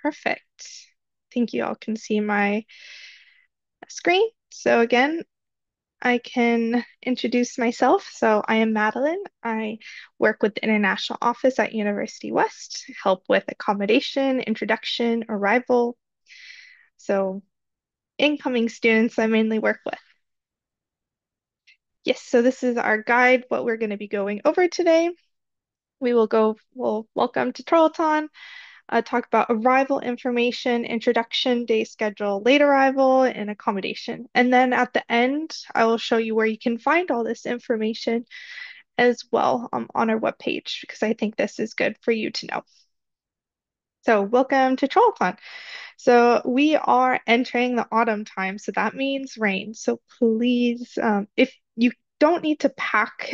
Perfect. Think you all can see my screen. So again, I can introduce myself. So I am Madeline. I work with the International Office at University West, help with accommodation, introduction, arrival. So incoming students I mainly work with. Yes, so this is our guide, what we're going to be going over today. We'll welcome to Tarleton, talk about arrival information, introduction, day schedule, late arrival, and accommodation. And then at the end, I will show you where you can find all this information as well on our webpage because I think this is good for you to know. So welcome to Trollcon. So we are entering the autumn time, so that means rain. So please, if you don't need to pack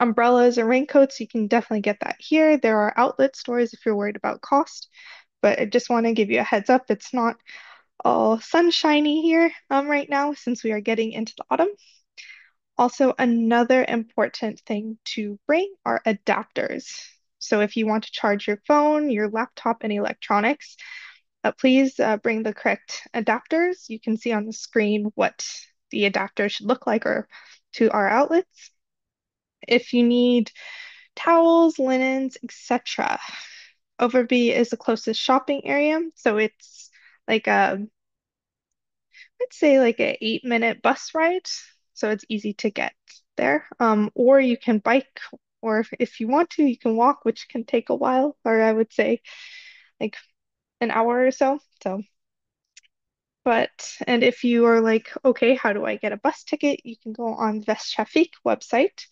umbrellas or raincoats, you can definitely get that here. There are outlet stores if you're worried about cost, but I just want to give you a heads up. It's not all sunshiny here right now since we are getting into the autumn. Also, another important thing to bring are adapters. So if you want to charge your phone, your laptop, and electronics, please bring the correct adapters. You can see on the screen what the adapter should look like or to our outlets. If you need towels, linens, etc. Overby is the closest shopping area, so it's like I'd say like a 8-minute bus ride, so it's easy to get there. Or you can bike, or if you want to, you can walk, which can take a while, or I would say like an hour or so. And if you are like, okay, how do I get a bus ticket? You can go on Västtrafik website,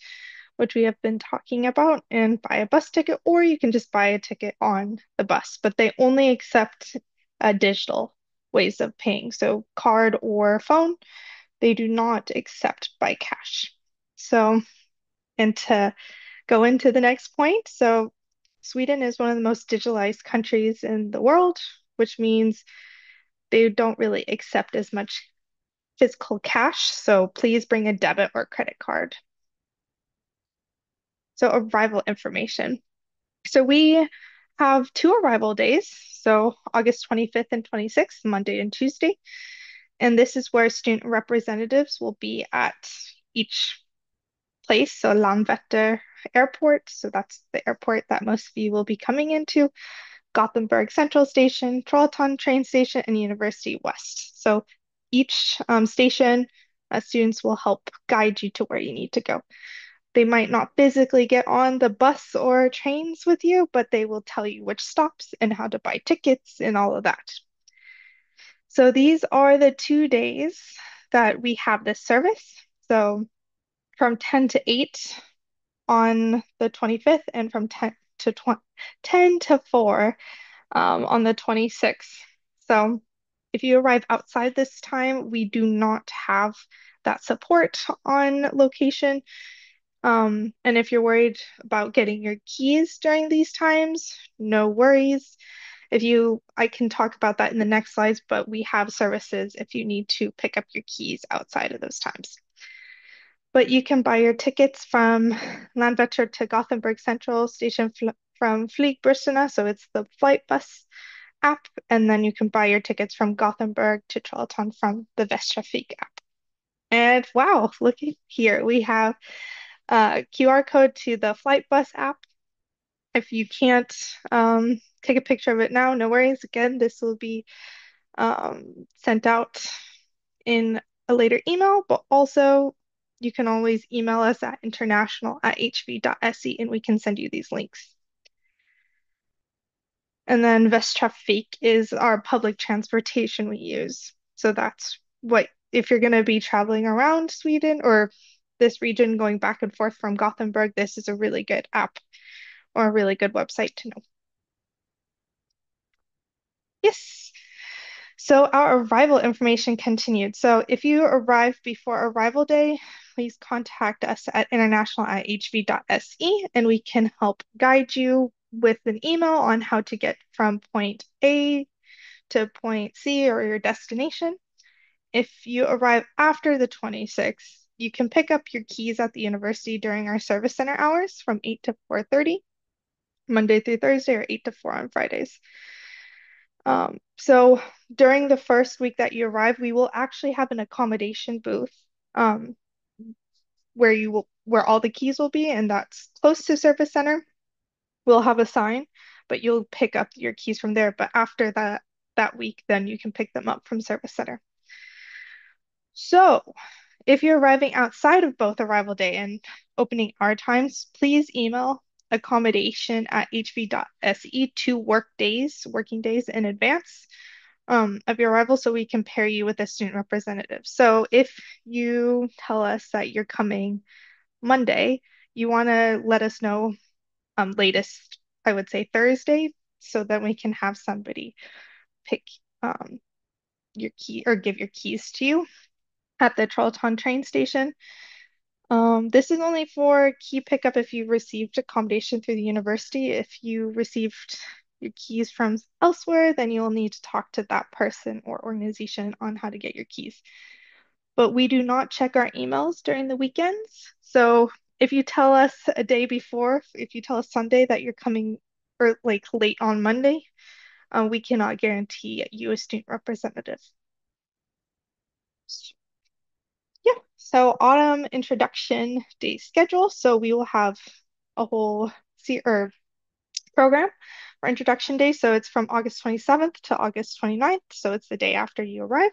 which we have been talking about, and buy a bus ticket, or you can just buy a ticket on the bus, but they only accept digital ways of paying, so card or phone. They do not accept by cash. So, and to go into the next point, so Sweden is one of the most digitalized countries in the world, which means they don't really accept as much physical cash. So please bring a debit or credit card. So arrival information. So we have two arrival days. So August 25th and 26th, Monday and Tuesday. And this is where student representatives will be at each place. So Landvetter Airport. So that's the airport that most of you will be coming into. Gothenburg Central Station, Trollhättan train station, and University West. So each station, students will help guide you to where you need to go. They might not physically get on the bus or trains with you, but they will tell you which stops and how to buy tickets and all of that. So these are the 2 days that we have this service. So from 10 to 8 on the 25th and from 10 to 4 on the 26th. So if you arrive outside this time, we do not have that support on location. And if you're worried about getting your keys during these times, no worries. I can talk about that in the next slides, but we have services if you need to pick up your keys outside of those times. But you can buy your tickets from Landvetter to Gothenburg Central Station from Flygbussarna, so it's the flight bus app, and then you can buy your tickets from Gothenburg to Trollhättan from the Västtrafik app. And wow, look here, we have a QR code to the flight bus app. If you can't take a picture of it now, no worries. Again, this will be sent out in a later email, but also you can always email us at international@hv.se and we can send you these links. And then Västtrafik is our public transportation we use. So that's what, if you're going to be traveling around Sweden or this region going back and forth from Gothenburg, this is a really good app or a really good website to know. Yes. So our arrival information continued. So if you arrive before arrival day, please contact us at international@hv.se and we can help guide you with an email on how to get from point A to point C or your destination. If you arrive after the 26th, you can pick up your keys at the university during our service center hours from 8 to 4:30, Monday through Thursday, or 8 to 4 on Fridays. So during the first week that you arrive, we will actually have an accommodation booth um, where all the keys will be, and that's close to Service Center. We'll have a sign, but you'll pick up your keys from there. But after that week, then you can pick them up from Service Center. So if you're arriving outside of both arrival day and opening hour times, please email accommodation at hv.se 2 working days in advance of your arrival so we can pair you with a student representative. So if you tell us that you're coming Monday, you want to let us know latest, I would say Thursday, so that we can have somebody pick um, your key or give your keys to you at the Charlottetown train station. This is only for key pickup if you received accommodation through the university. If you received your keys from elsewhere, then you'll need to talk to that person or organization on how to get your keys. But we do not check our emails during the weekends. So if you tell us a day before, if you tell us Sunday that you're coming or like late on Monday, we cannot guarantee you a student representative. Yeah, so autumn introduction day schedule. So we will have a whole or program for introduction day. So it's from August 27th to August 29th. So it's the day after you arrive.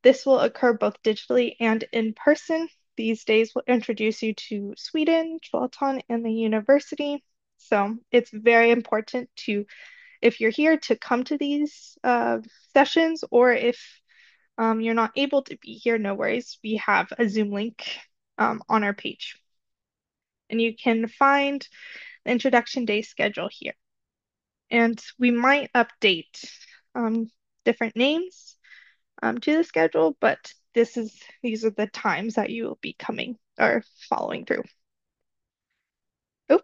This will occur both digitally and in person. These days will introduce you to Sweden, Trollhättan, and the university. So it's very important if you're here, to come to these sessions, or if you're not able to be here, no worries. We have a Zoom link on our page. And you can find the introduction day schedule here. And we might update different names to the schedule, but these are the times that you will be coming or following through. Oh,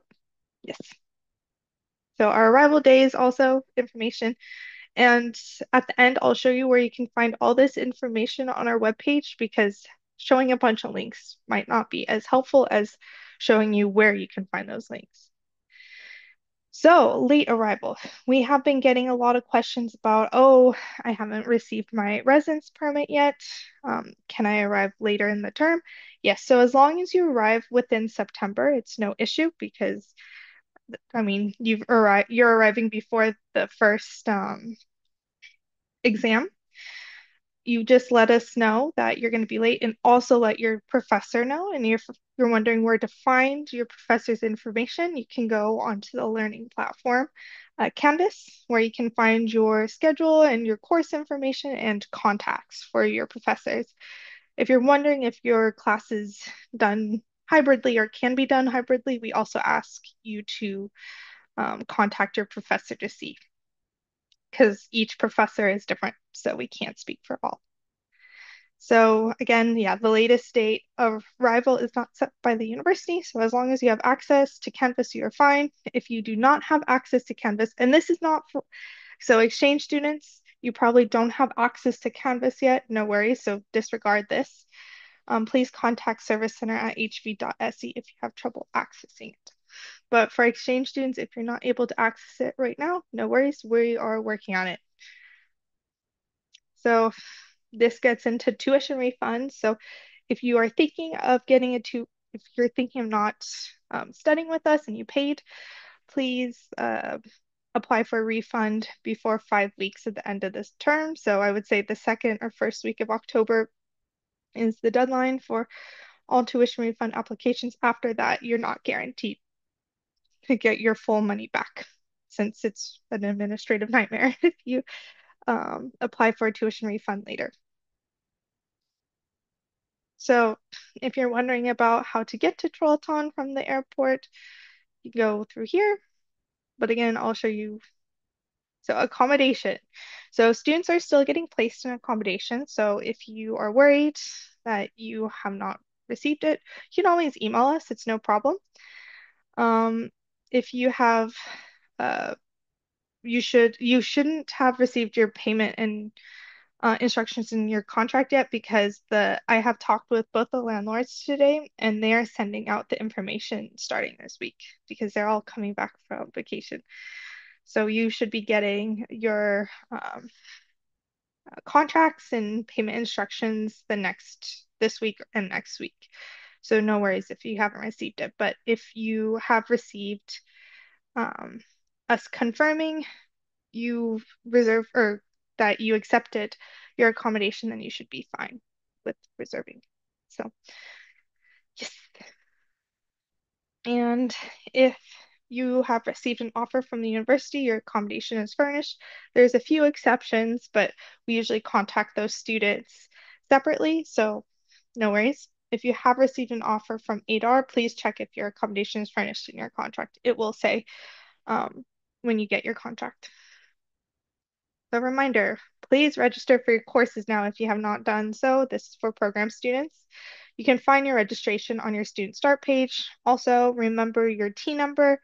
yes. So our arrival days also information. And at the end, I'll show you where you can find all this information on our webpage, because showing a bunch of links might not be as helpful as showing you where you can find those links. So, late arrival. We have been getting a lot of questions about, oh, I haven't received my residence permit yet. Can I arrive later in the term? Yes, so as long as you arrive within September, it's no issue, because I mean, you're arriving before the first exam. You just let us know that you're going to be late, and also let your professor know. And if you're wondering where to find your professor's information, you can go onto the learning platform, Canvas, where you can find your schedule and your course information and contacts for your professors. If you're wondering if your class is done hybridly or can be done hybridly, we also ask you to contact your professor to see, because each professor is different, so we can't speak for all. So again, yeah, the latest date of arrival is not set by the university. So as long as you have access to Canvas, you're fine. If you do not have access to Canvas, and this is not for, so exchange students, you probably don't have access to Canvas yet, no worries. So disregard this. Please contact Service Center at hv.se if you have trouble accessing it. But for exchange students, if you're not able to access it right now, no worries. We are working on it. So this gets into tuition refunds. So if you are thinking of if you're thinking of not studying with us and you paid, please apply for a refund before 5 weeks at the end of this term. So I would say the second or first week of October is the deadline for all tuition refund applications. After that, you're not guaranteed to get your full money back, since it's an administrative nightmare if you apply for a tuition refund later. So if you're wondering about how to get to Trollhättan from the airport, you go through here. But again, I'll show you. So accommodation. So students are still getting placed in accommodation. So if you are worried that you have not received it, you can always email us. It's no problem. If you have, you shouldn't have received your payment and instructions in your contract yet, because I have talked with both the landlords today, and they are sending out the information starting this week, because they're all coming back from vacation. So you should be getting your contracts and payment instructions this week and next week. So no worries if you haven't received it. But if you have received um, us confirming you reserve or that you accepted your accommodation, then you should be fine with reserving. So yes. And if you have received an offer from the university, your accommodation is furnished. There's a few exceptions, but we usually contact those students separately, so no worries. If you have received an offer from ADAR, please check if your accommodation is furnished in your contract. It will say when you get your contract. So reminder, please register for your courses now if you have not done so. This is for program students. You can find your registration on your student start page. Also, remember your T number,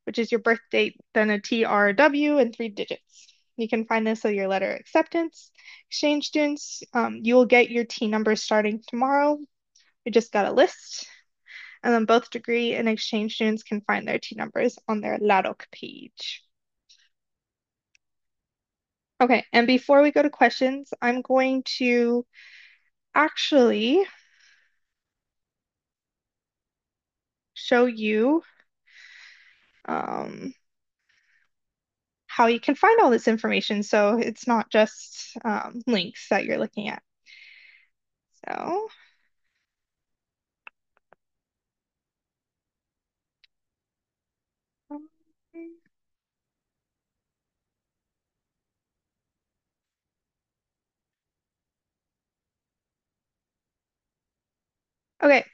which is your birth date, then a TRW and 3 digits. You can find this on your letter of acceptance. Exchange students, you will get your T number starting tomorrow. We just got a list. And then both degree and exchange students can find their T numbers on their LADOC page. Okay, and before we go to questions, I'm going to actually show you um, how you can find all this information. So it's not just links that you're looking at. So, um, okay,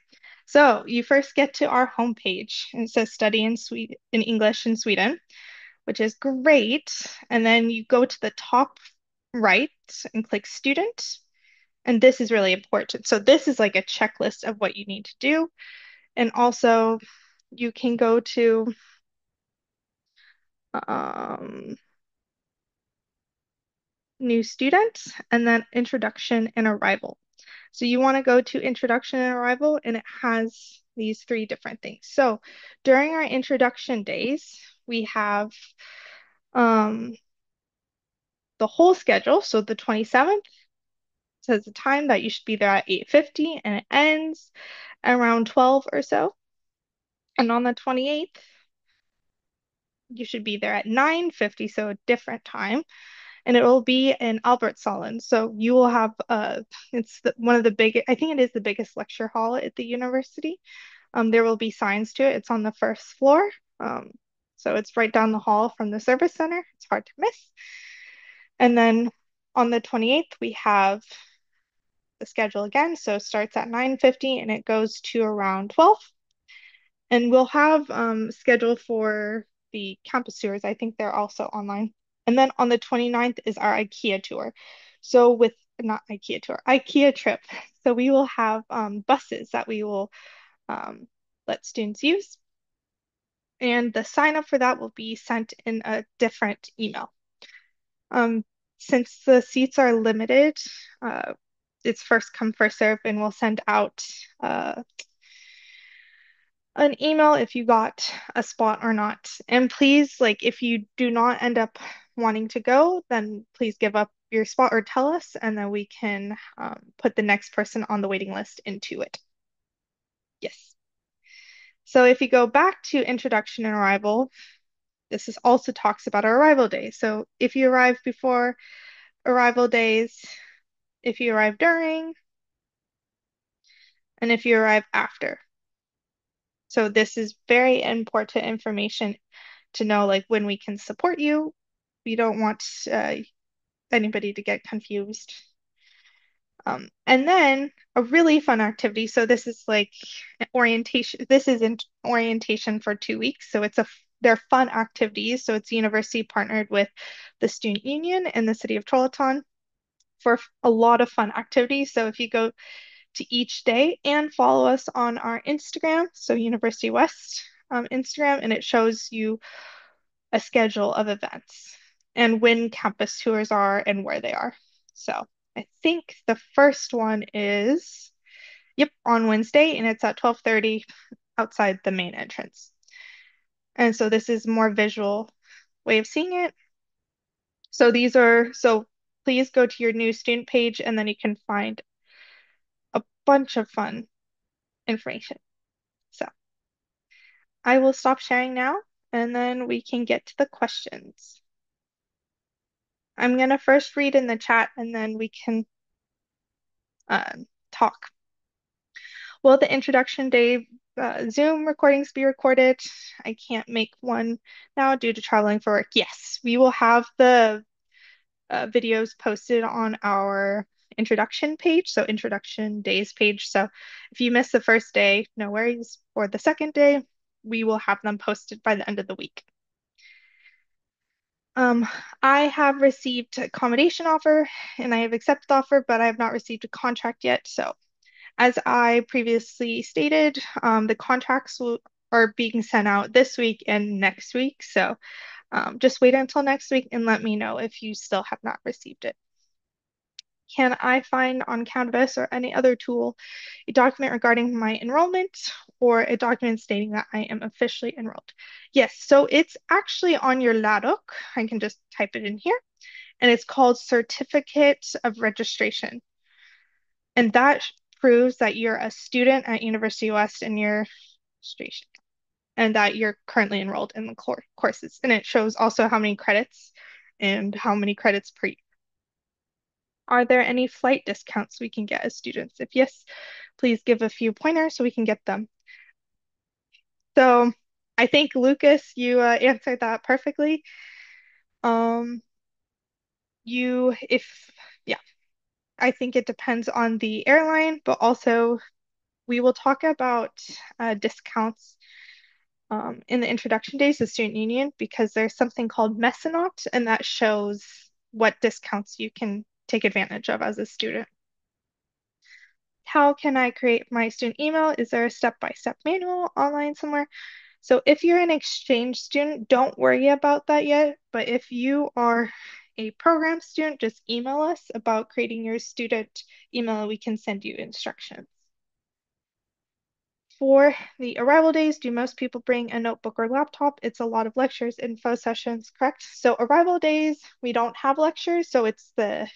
so you first get to our homepage and it says study in Sweden in English in Sweden, which is great. And then you go to the top right and click student. And this is really important. So this is like a checklist of what you need to do. And also you can go to um, new student and then introduction and arrival. So you want to go to introduction and arrival, and it has these 3 different things. So during our introduction days, we have um, the whole schedule. So the 27th says the time that you should be there at 8:50, and it ends around 12 or so. And on the 28th, you should be there at 9:50, so a different time. And it will be in Albertssalen. So you will have one of the big, I think it is the biggest lecture hall at the university. There will be signs to it. It's on the first floor. Um, so it's right down the hall from the service center. It's hard to miss. And then on the 28th, we have the schedule again. So it starts at 9:50 and it goes to around 12. And we'll have schedule for the campus tours. I think they're also online. And then on the 29th is our IKEA tour. So with not IKEA tour, IKEA trip. So we will have buses that we will let students use. And the sign up for that will be sent in a different email. Um, since the seats are limited, it's first come, first serve, and we'll send out an email if you got a spot or not. And please, like, if you do not end up wanting to go, then please give up your spot or tell us, and then we can put the next person on the waiting list into it. Yes. So if you go back to introduction and arrival, this is also talks about our arrival day. So if you arrive before arrival days, if you arrive during, and if you arrive after. So this is very important information to know, like when we can support you. We don't want anybody to get confused. And then a really fun activity. So this is like orientation. This is in orientation for 2 weeks. So they're fun activities. So it's university partnered with the student union and the city of Trolaton for a lot of fun activities. So if you go to each day and follow us on our Instagram, so University West Instagram, and it shows you a schedule of events and when campus tours are and where they are. So I think the first one is, yep, on Wednesday, and it's at 12:30 outside the main entrance. And so this is more visual way of seeing it. So please go to your new student page and then you can find a bunch of fun information. So I will stop sharing now and then we can get to the questions. I'm going to first read in the chat and then we can talk. Will the introduction day Zoom recordings be recorded? I can't make one now due to traveling for work. Yes, we will have the videos posted on our introduction page, so introduction days page. So if you miss the first day, no worries. For the second day, we will have them posted by the end of the week. Um, I have received accommodation offer and I have accepted the offer, but I have not received a contract yet. So as I previously stated, the are being sent out this week and next week. So just wait until next week and let me know if you still have not received it. Can I find on Canvas or any other tool a document regarding my enrollment or a document stating that I am officially enrolled? Yes, so it's actually on your LADOC. I can just type it in here, and it's called Certificate of Registration. And that proves that you're a student at University West and your registration, and that you're currently enrolled in the courses. And it shows also how many credits and how many credits per year. Are there any flight discounts we can get as students? If yes, please give a few pointers so we can get them. So I think Lucas, you answered that perfectly. Um, yeah, I think it depends on the airline, but also we will talk about discounts in the introduction days of Student Union because there's something called Mesonaut, and that shows what discounts you can take advantage of as a student. How can I create my student email? Is there a step-by-step manual online somewhere? So if you're an exchange student, don't worry about that yet. But if you are a program student, just email us about creating your student email. We can send you instructions. For the arrival days, do most people bring a notebook or laptop? It's a lot of lectures, info sessions, correct? So arrival days, we don't have lectures, so it's the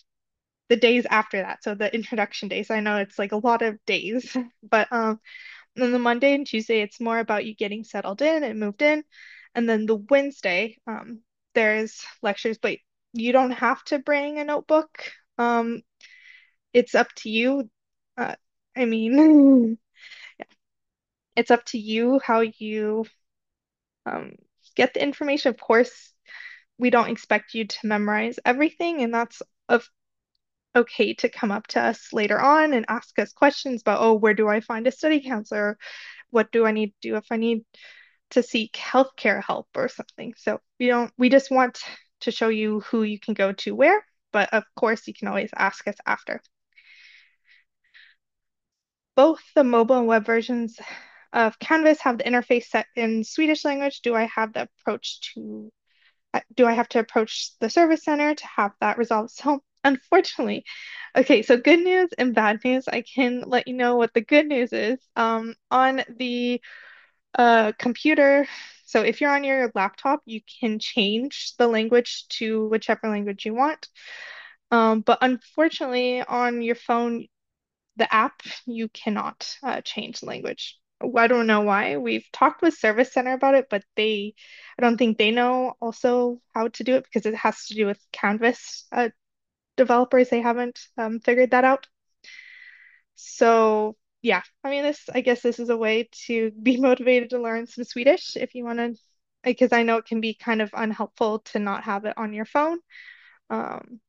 days after that. So the introduction days. I know it's like a lot of days, but then the Monday and Tuesday, it's more about you getting settled in and moved in. And then the Wednesday, there's lectures, but you don't have to bring a notebook. It's up to you. Uh, I mean, it's up to you how you um, get the information. Of course, we don't expect you to memorize everything, and that's of okay to come up to us later on and ask us questions about, oh, where do I find a study counselor? What do I need to do if I need to seek healthcare help or something? So we just want to show you who you can go to where, but of course you can always ask us after. Both the mobile and web versions of Canvas have the interface set in Swedish language. Do I have to approach the service center to have that resolved? So unfortunately, okay, so good news and bad news. I can let you know what the good news is. On the computer, so if you're on your laptop, you can change the language to whichever language you want. But unfortunately, on your phone, the app, you cannot change the language. I don't know why. We've talked with Service Center about it, but I don't think they know also how to do it because it has to do with Canvas developers. They haven't figured that out. So yeah, I mean, I guess this is a way to be motivated to learn some Swedish if you want to, because I know it can be kind of unhelpful to not have it on your phone, um,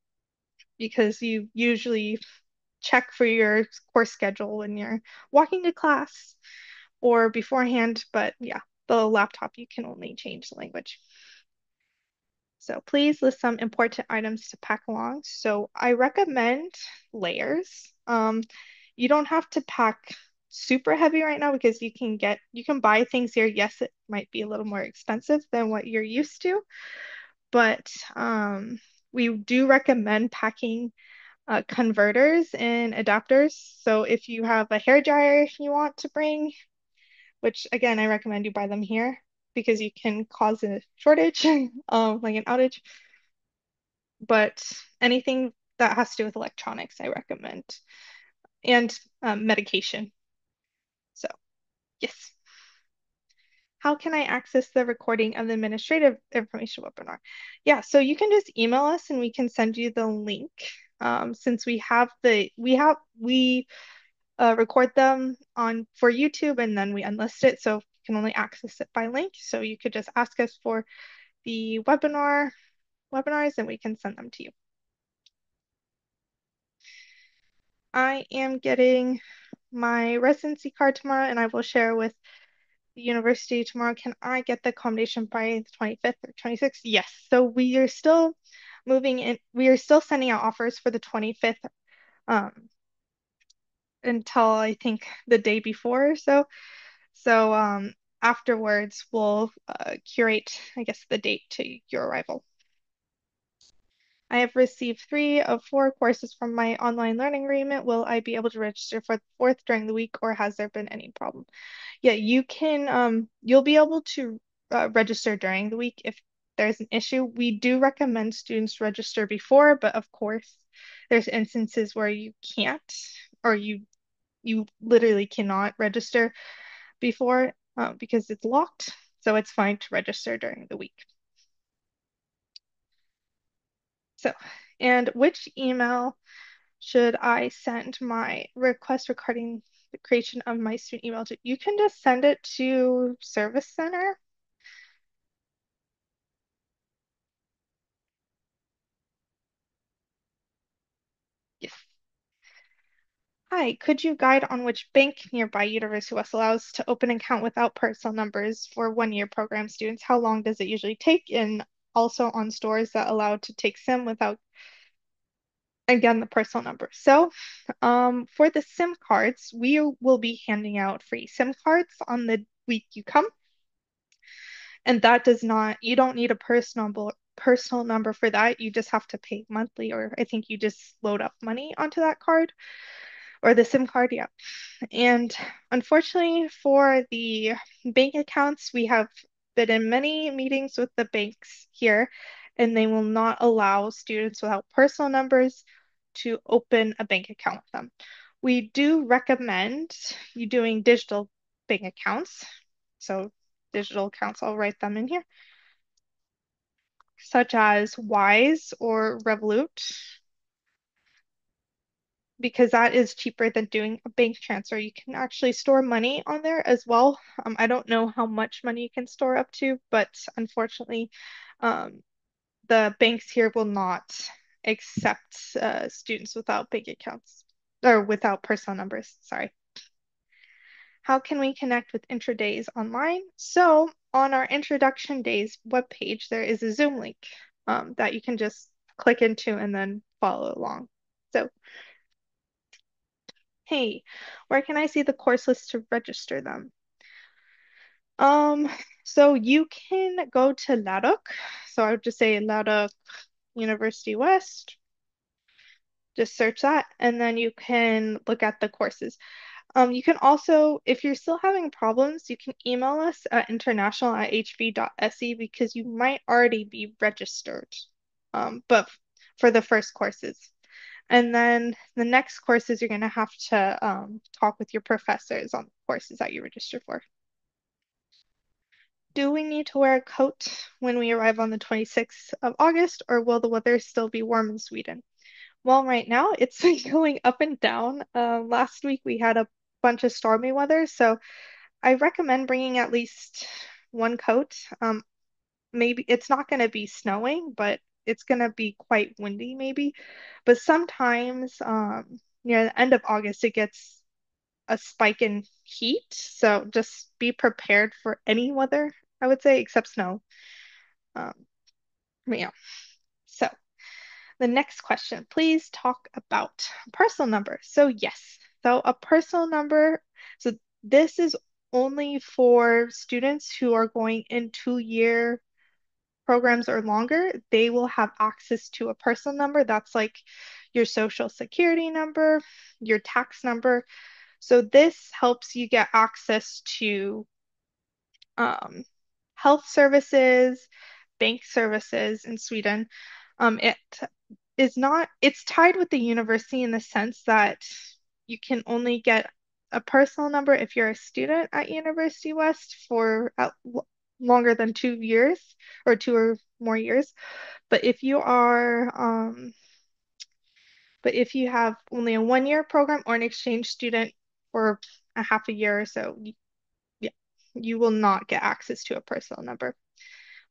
because you usually check for your course schedule when you're walking to class or beforehand. But yeah, the laptop, you can only change the language. So please list some important items to pack along. So I recommend layers. You don't have to pack super heavy right now because you can buy things here. Yes, it might be a little more expensive than what you're used to, but we do recommend packing converters and adapters. So if you have a hair dryer you want to bring, which again, I recommend you buy them here. because you can cause a shortage, like an outage. But anything that has to do with electronics, I recommend, and medication. So, yes. How can I access the recording of the administrative information webinar? Yeah, so you can just email us and we can send you the link. Since we record them on for YouTube and then we unlist it, so you can only access it by link. So you could just ask us for the webinars and we can send them to you. I am getting my residency card tomorrow and I will share with the university tomorrow. Can I get the accommodation by the 25th or 26th? Yes. So we are still moving in, we are still sending out offers for the 25th um, until I think the day before or so. So afterwards, we'll curate, I guess, the date to your arrival. I have received 3 of 4 courses from my online learning agreement. Will I be able to register for the fourth during the week, or has there been any problem? Yeah, you can, you'll be able to register during the week if there's an issue. We do recommend students register before, but of course, there's instances where you can't, or you literally cannot register before because it's locked. So it's fine to register during the week. So, and which email should I send my request regarding the creation of my student email to? You can just send it to Service Center. Yes. Hi, could you guide on which bank nearby University West allows to open an account without personal numbers for 1 year program students? How long does it usually take? And also on stores that allow to take SIM without, again, the personal number. So for the SIM cards, we will be handing out free SIM cards on the week you come. And that does not, you don't need a personal number for that. You just have to pay monthly, or I think you just load up money onto that card or the SIM card. Yeah. And unfortunately, for the bank accounts, we have been in many meetings with the banks here, and they will not allow students without personal numbers to open a bank account with them. We do recommend you doing digital bank accounts. So, digital accounts, I'll write them in here, such as Wise or Revolut, because that is cheaper than doing a bank transfer. You can actually store money on there as well. I don't know how much money you can store up to, but unfortunately, um, the banks here will not accept students without bank accounts or without personal numbers. Sorry. How can we connect with intradays online? So on our introduction days webpage, there is a Zoom link that you can just click into and then follow along. So hey, where can I see the course list to register them? Um, so you can go to Ladok. So I would just say Ladok University West. Just search that, and then you can look at the courses. You can also, if you're still having problems, you can email us at international@hv.se because you might already be registered, but for the first courses. And then the next courses, you're going to have to talk with your professors on the courses that you registered for. Do we need to wear a coat when we arrive on the 26th of August, or will the weather still be warm in Sweden? Well, right now it's been going up and down. Last week we had a bunch of stormy weather, so I recommend bringing at least one coat. Maybe it's not going to be snowing, but it's going to be quite windy, maybe. But sometimes near the end of August, it gets a spike in heat. So just be prepared for any weather, I would say, except snow. Um, yeah. So the next question, please talk about personal number. So yes, so a personal number. So this is only for students who are going in 2 year programs or longer. They will have access to a personal number. That's like your social security number, your tax number. So this helps you get access to um, health services, bank services in Sweden. It is not, it's tied with the university in the sense that you can only get a personal number if you're a student at University West for longer than 2 years or 2 or more years. But if you are, but if you have only a 1 year program or an exchange student for a half a year or so, yeah, you will not get access to a personal number,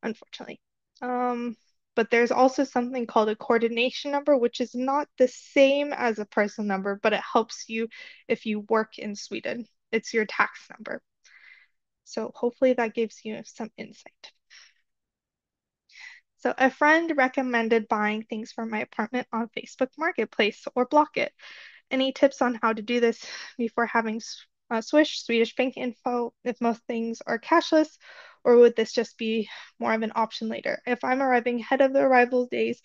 unfortunately. Um, but there's also something called a coordination number, which is not the same as a personal number, but it helps you if you work in Sweden. It's your tax number. So hopefully that gives you some insight. So a friend recommended buying things for my apartment on Facebook Marketplace or Blocket. Any tips on how to do this before having Swish, Swedish bank info, if most things are cashless, or would this just be more of an option later? If I'm arriving ahead of the arrival days,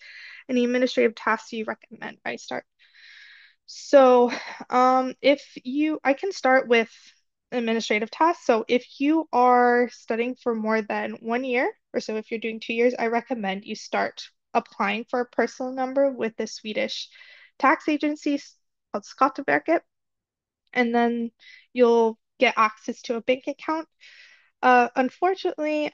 any administrative tasks do you recommend I start? So, I can start with administrative tasks. So, if you are studying for more than 1 year, or so if you're doing 2 years, I recommend you start applying for a personal number with the Swedish tax agency called Skatteverket, and then you'll get access to a bank account. Unfortunately,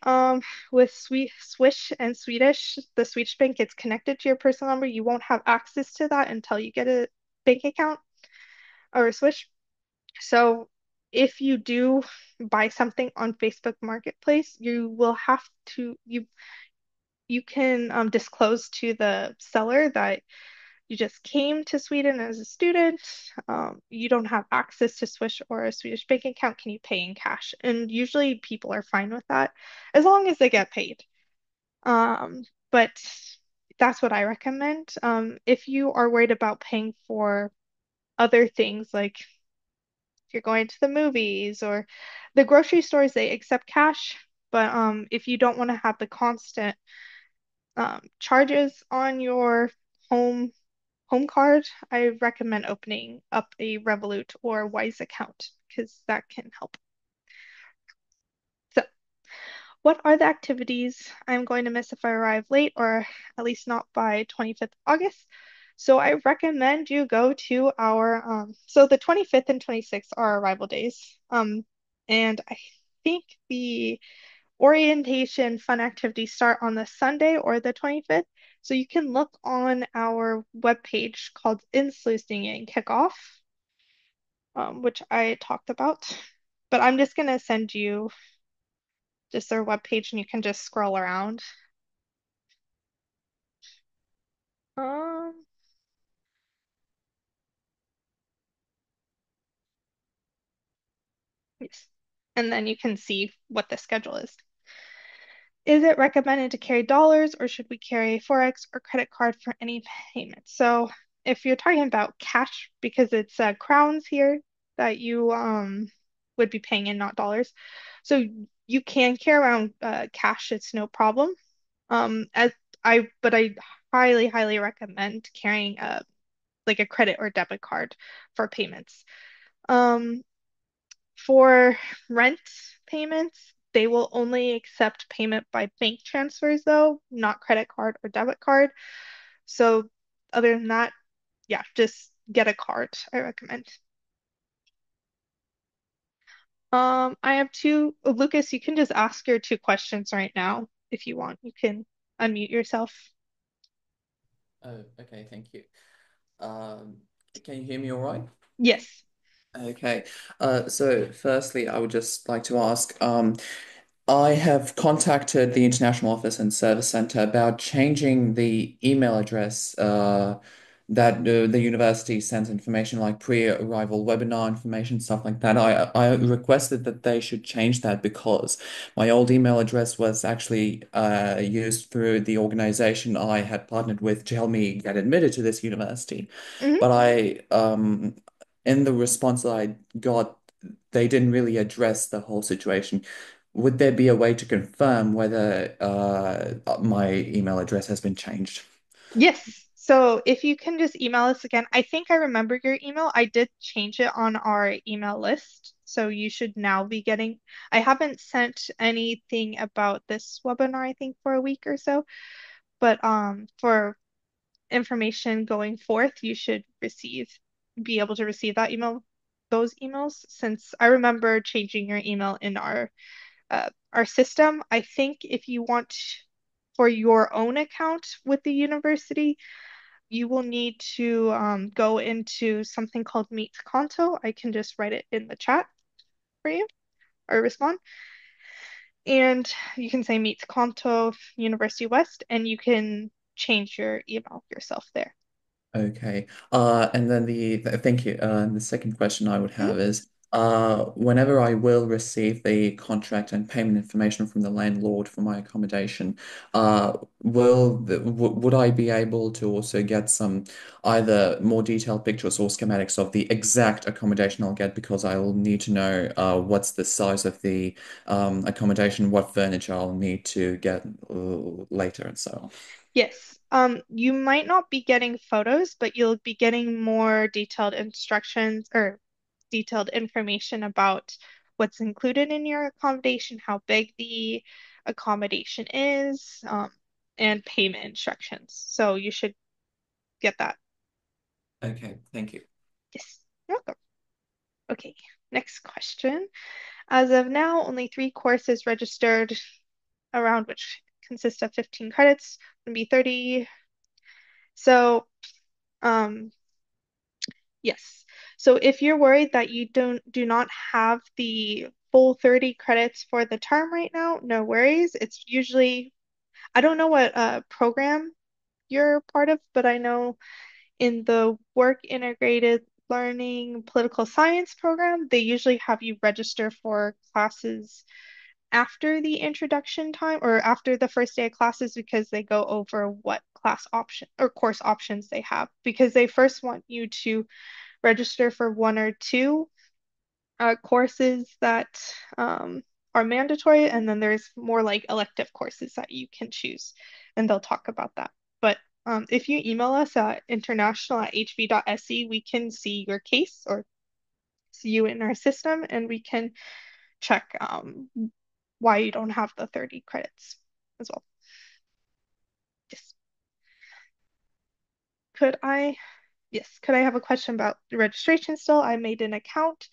with Swish and Swedish, the Swedish bank gets connected to your personal number. You won't have access to that until you get a bank account or a Swish. So if you do buy something on Facebook Marketplace, you will have to you can disclose to the seller that you just came to Sweden as a student. You don't have access to Swish or a Swedish bank account. Can you pay in cash? And usually people are fine with that as long as they get paid. But that's what I recommend. If you are worried about paying for other things, like if you're going to the movies or the grocery stores, they accept cash. But if you don't want to have the constant charges on your home home card, I recommend opening up a Revolut or Wise account because that can help. So, what are the activities I'm going to miss if I arrive late or at least not by 25th August? So, I recommend you go to so the 25th and 26th are arrival days. And I think the orientation fun activities start on the Sunday or the 25th. So you can look on our webpage called Inslusningen Kickoff, which I talked about. But I'm just going to send you just their webpage and you can just scroll around. Um, yes. And then you can see what the schedule is. Is it recommended to carry dollars or should we carry Forex or credit card for any payment? So if you're talking about cash, because it's crowns here that you would be paying in, not dollars. So you can carry around cash, it's no problem. As but I highly, highly recommend carrying like a credit or debit card for payments. Um, for rent payments, they will only accept payment by bank transfers, though, not credit card or debit card. So, other than that, yeah, just get a card, I recommend. I have two. Lucas, you can just ask your two questions right now if you want. You can unmute yourself. Oh, okay, thank you. Um, can you hear me all right? Yes. Okay. So firstly, I would just like to ask, I have contacted the International Office and Service Center about changing the email address that the university sends information like pre-arrival webinar information, stuff like that. I requested that they should change that because my old email address was actually used through the organization I had partnered with to help me get admitted to this university. Hmm. But in the response that I got, they didn't really address the whole situation. Would there be a way to confirm whether my email address has been changed? Yes. So if you can just email us again, I think I remember your email. I did change it on our email list. So you should now be getting, I haven't sent anything about this webinar, I think, for a week or so, but for information going forth, you should be able to receive that email, those emails, since I remember changing your email in our system. I think if you want for your own account with the university, you will need to go into something called Meet Conto. I can just write it in the chat for you or respond. And you can say Meet Conto University West, and you can change your email yourself there. Okay. And then thank you. The second question I would Mhm. have is, whenever I will receive the contract and payment information from the landlord for my accommodation, would I be able to also get some either more detailed pictures or schematics of the exact accommodation I'll get because I'll need to know what's the size of the accommodation, what furniture I'll need to get later, and so on. Yes. You might not be getting photos, but you'll be getting more detailed instructions or detailed information about what's included in your accommodation, how big the accommodation is, and payment instructions. So you should get that. Okay, thank you. Yes. You're welcome. Okay. Next question. As of now, only three courses registered around which consist of 15 credits, would be 30. So, um, yes. So if you're worried that you do not have the full 30 credits for the term right now, no worries. It's usually, I don't know what program you're part of, but I know in the work integrated learning political science program, they usually have you register for classes after the introduction time or after the first day of classes because they go over what class option or course options they have because they first want you to register for one or two courses that are mandatory, and then there's more like elective courses that you can choose, and they'll talk about that. But if you email us at international@hv.se, we can see your case or see you in our system, and we can check why you don't have the 30 credits as well. Yes. Could I, yes, could I have a question about the registration still? I made an account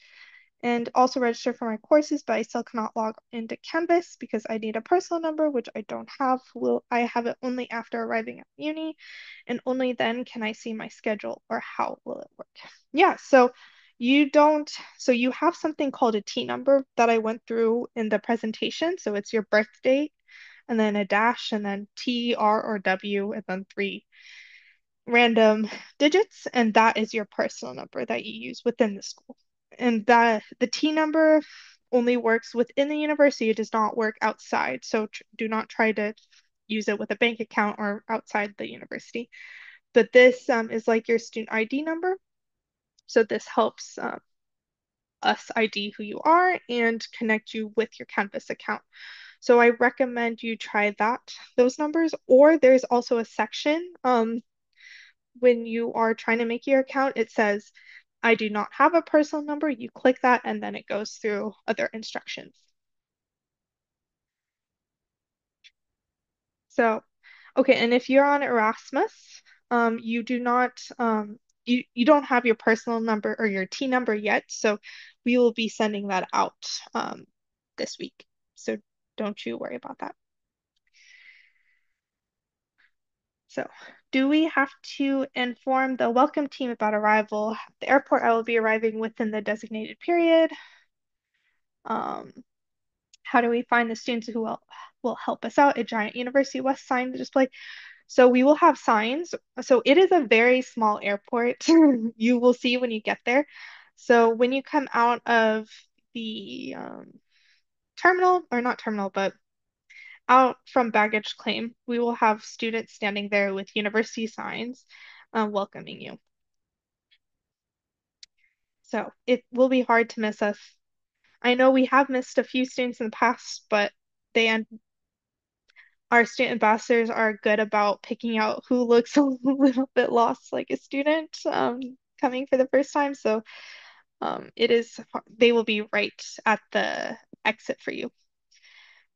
and also register for my courses, but I still cannot log into Canvas because I need a personal number, which I don't have. Will I have it only after arriving at uni, and only then can I see my schedule, or how will it work? Yeah, so you don't, so you have something called a T number that I went through in the presentation. So it's your birth date, and then a dash, and then T, R, or W, and then three random digits, and that is your personal number that you use within the school. And that the T number only works within the university, it does not work outside. So tr do not try to use it with a bank account or outside the university. But this is like your student ID number. So this helps us ID who you are and connect you with your Canvas account. So I recommend you try those numbers, or there's also a section when you are trying to make your account, it says, I do not have a personal number. You click that and then it goes through other instructions. So, okay, and if you're on Erasmus, you do not, you don't have your personal number or your T number yet, so we will be sending that out this week. So don't you worry about that. So, do we have to inform the welcome team about arrival at the airport? I will be arriving within the designated period. Um, how do we find the students who will help us out? A giant University West sign to display. So we will have signs. So it is a very small airport. You will see when you get there. So when you come out of the terminal, or not terminal, but out from baggage claim, we will have students standing there with university signs welcoming you. So it will be hard to miss us. I know we have missed a few students in the past, but they our student ambassadors are good about picking out who looks a little bit lost like a student coming for the first time. So they will be right at the exit for you.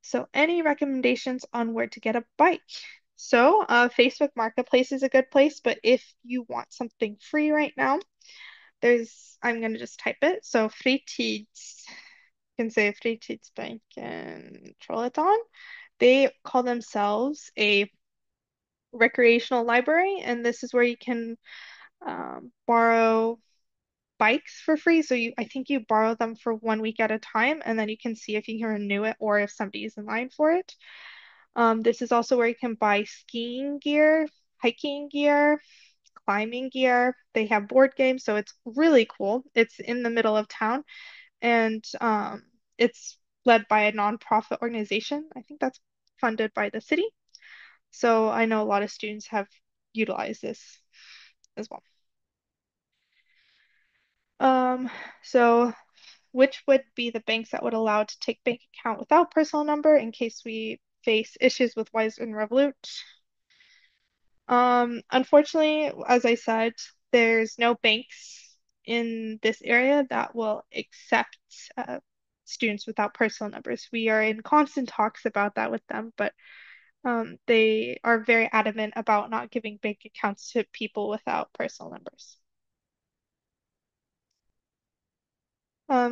So any recommendations on where to get a bike? So Facebook Marketplace is a good place, but if you want something free right now, I'm going to just type it. So Fritids, you can say Fritidsbanken Trollhättan. They call themselves a recreational library, and this is where you can borrow bikes for free. So I think you borrow them for 1 week at a time, and then you can see if you can renew it or if somebody is in line for it. This is also where you can buy skiing gear, hiking gear, climbing gear. They have board games, so it's really cool. It's in the middle of town, and it's led by a nonprofit organization. I think that's funded by the city. So I know a lot of students have utilized this as well. Um, so which would be the banks that would allow to take bank account without personal number in case we face issues with Wise and Revolut? Unfortunately, as I said, there's no banks in this area that will accept students without personal numbers. We are in constant talks about that with them, but they are very adamant about not giving bank accounts to people without personal numbers.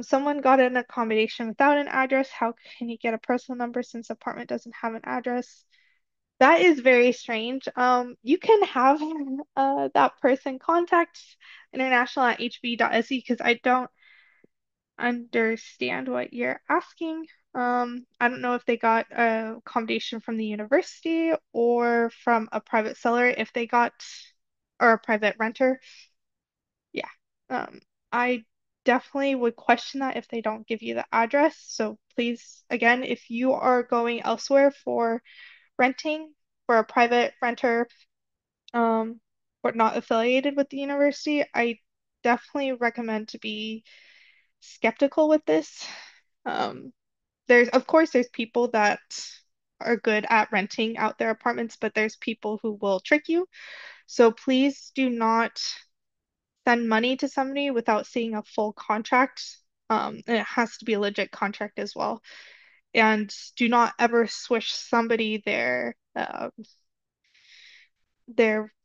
Someone got an accommodation without an address. How can you get a personal number since the apartment doesn't have an address? That is very strange. You can have that person contact international at hb.se because I don't understand what you're asking. I don't know if they got a accommodation from the university or from a private seller, if they got, or a private renter. Yeah. I definitely would question that if they don't give you the address. So please, again, if you are going elsewhere for renting for a private renter, or not affiliated with the university, I definitely recommend to be skeptical with this. Um, of course, there's people that are good at renting out their apartments, but there's people who will trick you. So please do not send money to somebody without seeing a full contract. And it has to be a legit contract as well. And do not ever swish somebody their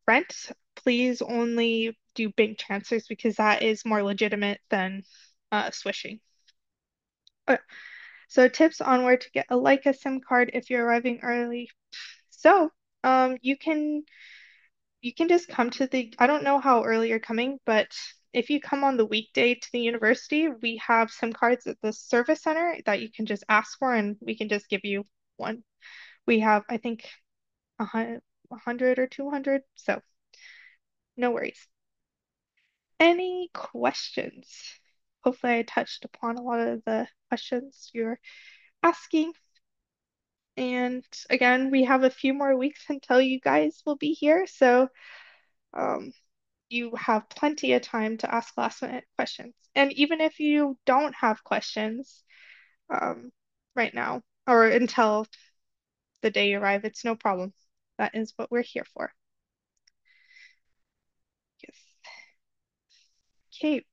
rent. Please only do bank transfers because that is more legitimate than swishing. Okay. So tips on where to get a Leica SIM card if you're arriving early. So you can just come to I don't know how early you're coming, but if you come on the weekday to the university, we have SIM cards at the service center that you can just ask for and we can just give you one. We have, I think, 100 or 200, so no worries. Any questions? Hopefully I touched upon a lot of the questions you're asking. And again, we have a few more weeks until you guys will be here, so um, you have plenty of time to ask last minute questions. And even if you don't have questions um, right now or until the day you arrive, it's no problem. That is what we're here for. Yes. Okay.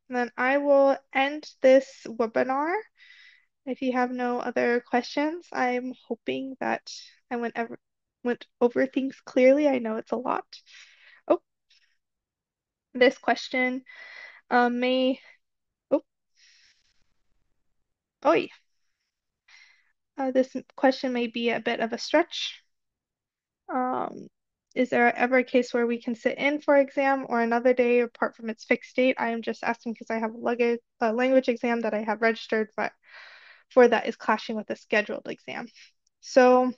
And then I will end this webinar. If you have no other questions, I'm hoping that I went over things clearly. I know it's a lot. Oh, this question may, oh, oh, yeah. This question may be a bit of a stretch. Um, is there ever a case where we can sit in for exam or another day apart from its fixed date? I am just asking because I have a language exam that I have registered, but for that is clashing with a scheduled exam. So,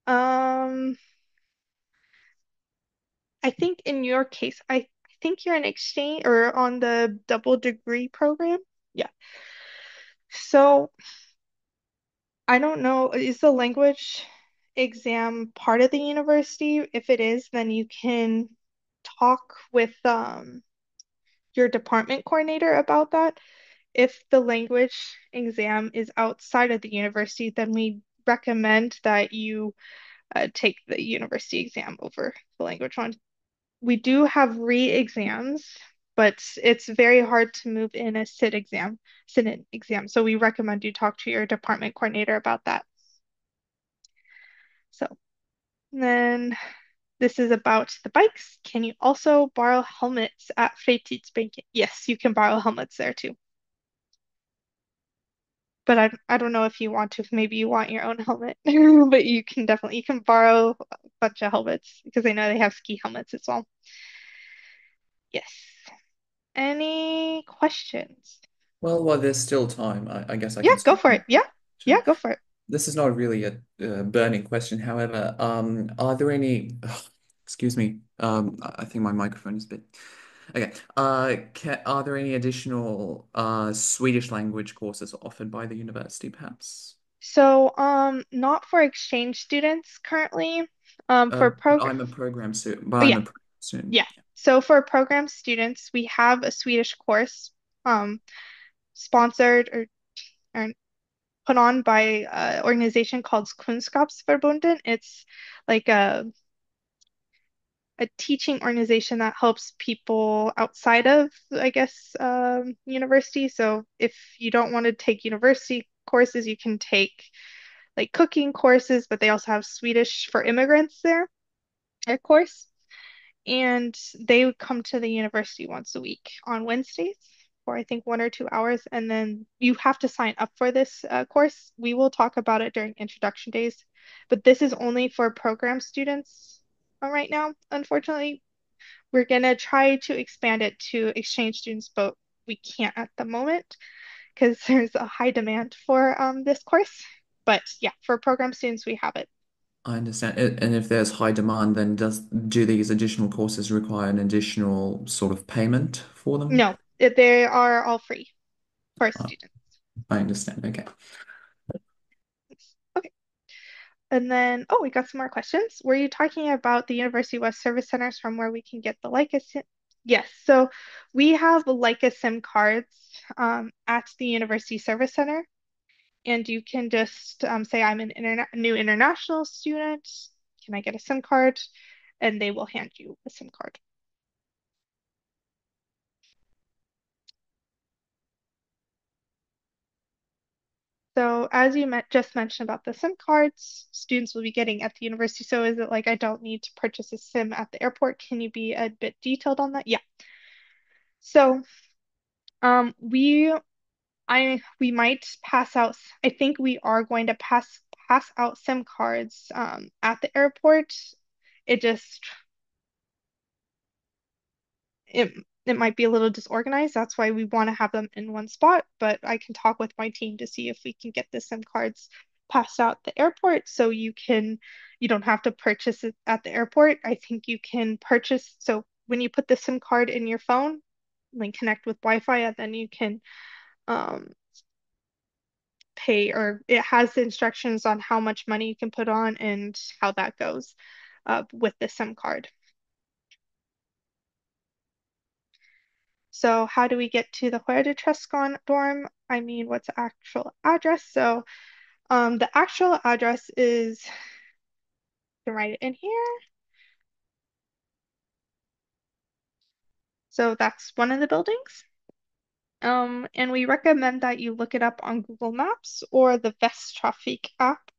um, I think in your case, I think you're an exchange or on the double degree program. Yeah. So I don't know, is the language exam part of the university? If it is, then you can talk with your department coordinator about that. If the language exam is outside of the university, then we recommend that you take the university exam over the language one. We do have re-exams, but it's very hard to move in a sit-in exam. So we recommend you talk to your department coordinator about that. So then this is about the bikes. Can you also borrow helmets at Fritidsbänken? Yes, you can borrow helmets there too. But I don't know if you want to. Maybe you want your own helmet, but you can borrow a bunch of helmets because I know they have ski helmets as well. Yes. Any questions? Well, while there's still time, I guess I Yeah, can go squeeze for in a it. Yeah, yeah, question. go for it. This is not really a burning question. However, are there any, excuse me, I think my microphone is a bit, okay. Are there any additional Swedish language courses offered by the university, perhaps? So, not for exchange students currently. For But program, I'm a program student, but oh I'm yeah, a program student. yeah. So for program students, we have a Swedish course, sponsored or put on by an organization called Kunskapsförbundet. It's like a teaching organization that helps people outside of, I guess, university. So if you don't want to take university courses, you can take like cooking courses, but they also have Swedish for immigrants there, of course. And they would come to the university once a week on Wednesdays for I think 1 or 2 hours. And then you have to sign up for this course. We will talk about it during introduction days, but this is only for program students right now. Unfortunately, we're going to try to expand it to exchange students, but we can't at the moment because there's a high demand for this course. But yeah, for program students, we have it. I understand. And if there's high demand, then do these additional courses require an additional sort of payment for them? No, they are all free for Uh, students. I understand. Okay. Okay. And then, oh, we got some more questions. Were you talking about the University West Service Centers from where we can get the Leica SIM? Yes, so we have Leica SIM cards at the University Service Center, and you can just say, I'm an new international student. Can I get a SIM card? And they will hand you a SIM card. So, as you just mentioned about the SIM cards, students will be getting at the university. So, is it like I don't need to purchase a SIM at the airport? Can you be a bit detailed on that? Yeah. So, um, we we might pass out. I think we are going to pass out SIM cards at the airport. It just it it might be a little disorganized. That's why we want to have them in one spot, but I can talk with my team to see if we can get the SIM cards passed out at the airport so you don't have to purchase it at the airport. I think you can purchase so when you put the SIM card in your phone, like connect with Wi-Fi, and then you can um pay or it has the instructions on how much money you can put on and how that goes with the SIM card. So how do we get to the Huerta Trescon dorm? I mean, what's the actual address? So the actual address is, I can write it in here. So that's one of the buildings. And we recommend that you look it up on Google Maps or the Västtrafik app,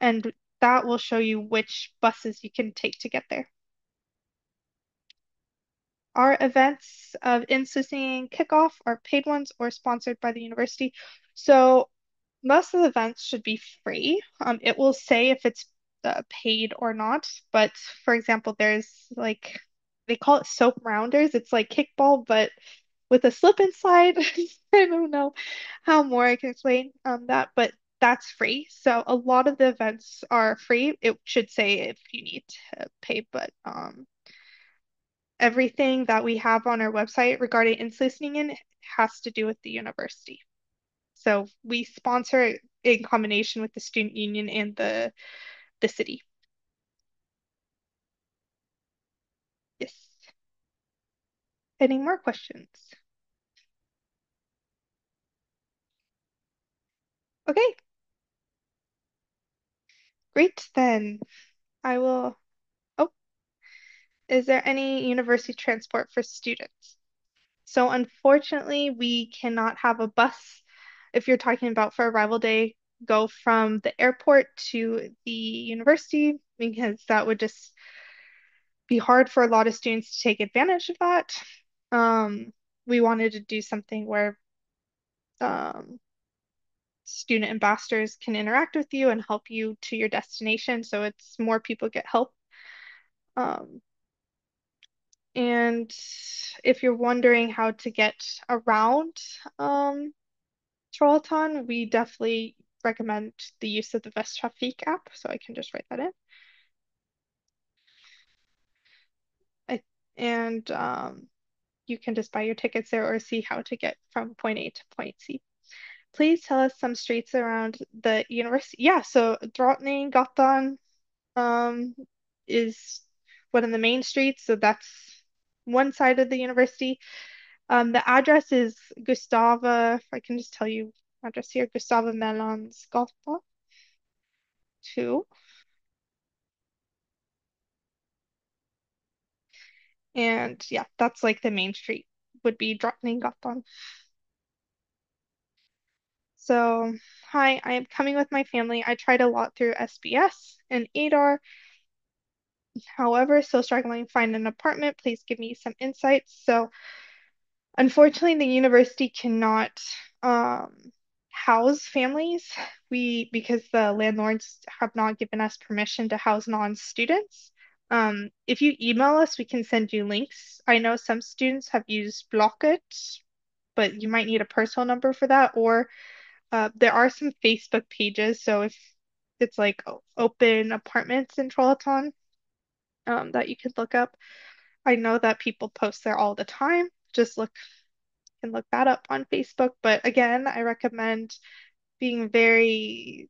and that will show you which buses you can take to get there. Our events of in-season kickoff are paid ones or sponsored by the university. So most of the events should be free. It will say if it's paid or not. But for example, there's like they call it soap rounders. It's like kickball, but with a slip inside. I don't know how more I can explain that, but that's free. So a lot of the events are free. It should say if you need to pay, but everything that we have on our website regarding in has to do with the university. So we sponsor it in combination with the student union and the city. Yes. Any more questions? Okay. Great, then I will. Oh, is there any university transport for students? So unfortunately, we cannot have a bus if you're talking about for arrival day, go from the airport to the university because that would just be hard for a lot of students to take advantage of that. Um, we wanted to do something where um, student ambassadors can interact with you and help you to your destination, so it's more people get help. Um, and if you're wondering how to get around um, Trollhättan, we definitely recommend the use of the Västtrafik app, so I can just write that in. I, and you can just buy your tickets there or see how to get from point A to point C. Please tell us some streets around the university. Yeah, so Drottninggatan um, is one of the main streets, so that's one side of the university. The address is Gustava, if I can just tell you address here, Gustava Mellanskapa 2. And yeah, that's like the main street would be Drottninggatan. So, hi, I am coming with my family. I tried a lot through SBS and ADAR. However, still struggling to find an apartment. Please give me some insights. So, unfortunately, the university cannot house families. Because the landlords have not given us permission to house non-students. If you email us, we can send you links. I know some students have used Blocket, but you might need a personal number for that. Or there are some Facebook pages. So if it's like open apartments in Trollhättan, that you can look up. I know that people post there all the time. Just can look that up on Facebook. But again, I recommend being very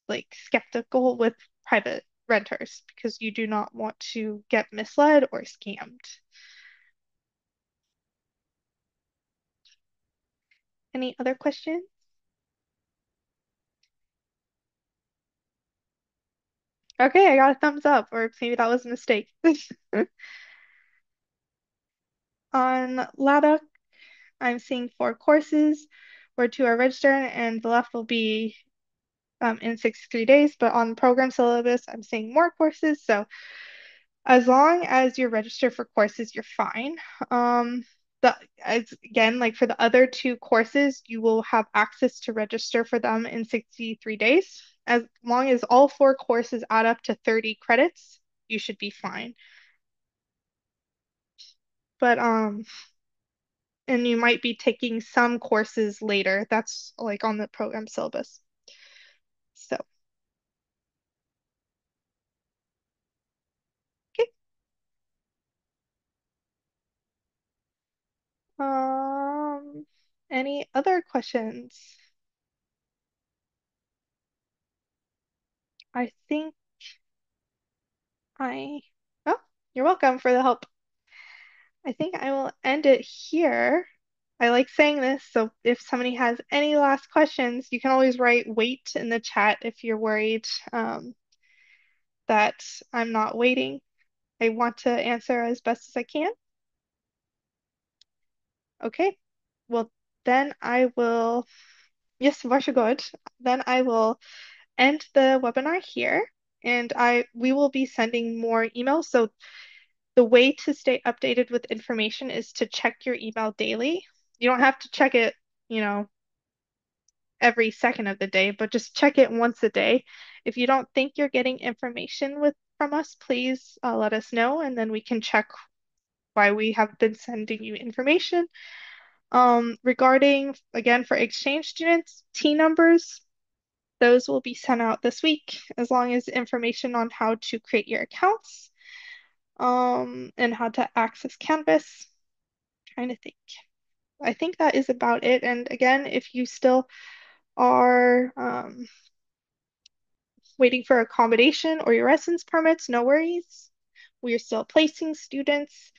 like skeptical with private renters because you do not want to get misled or scammed. Any other questions? Okay, I got a thumbs up, or maybe that was a mistake. On Ladakh, I'm seeing 4 courses where 2 are registered, and the left will be in 63 days. But on program syllabus, I'm seeing more courses. So as long as you're registered for courses, you're fine. Again, like for the other 2 courses, you will have access to register for them in 63 days. As long as all 4 courses add up to 30 credits, you should be fine. But and you might be taking some courses later. That's like on the program syllabus. So, okay. Um, any other questions? I think I, oh, you're welcome for the help. I think I will end it here. I like saying this, so if somebody has any last questions, you can always write wait in the chat if you're worried that I'm not waiting. I want to answer as best as I can. Okay. Well, then I will, yes, varsågod. Then I will end the webinar here and we will be sending more emails. So the way to stay updated with information is to check your email daily. You don't have to check it, you know, every second of the day, but just check it once a day. If you don't think you're getting information from us, please let us know, and then we can check why we have been sending you information. Regarding, again, for exchange students, T numbers, those will be sent out this week, as long as information on how to create your accounts, and how to access Canvas. Trying to think. I think that is about it. And again, if you still are waiting for accommodation or your residence permits, no worries. We are still placing students.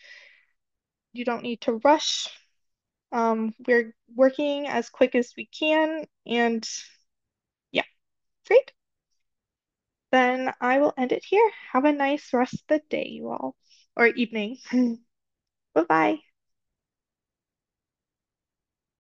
You don't need to rush. We're working as quick as we can, and yeah, great. then I will end it here. Have a nice rest of the day, you all, or evening. Bye bye.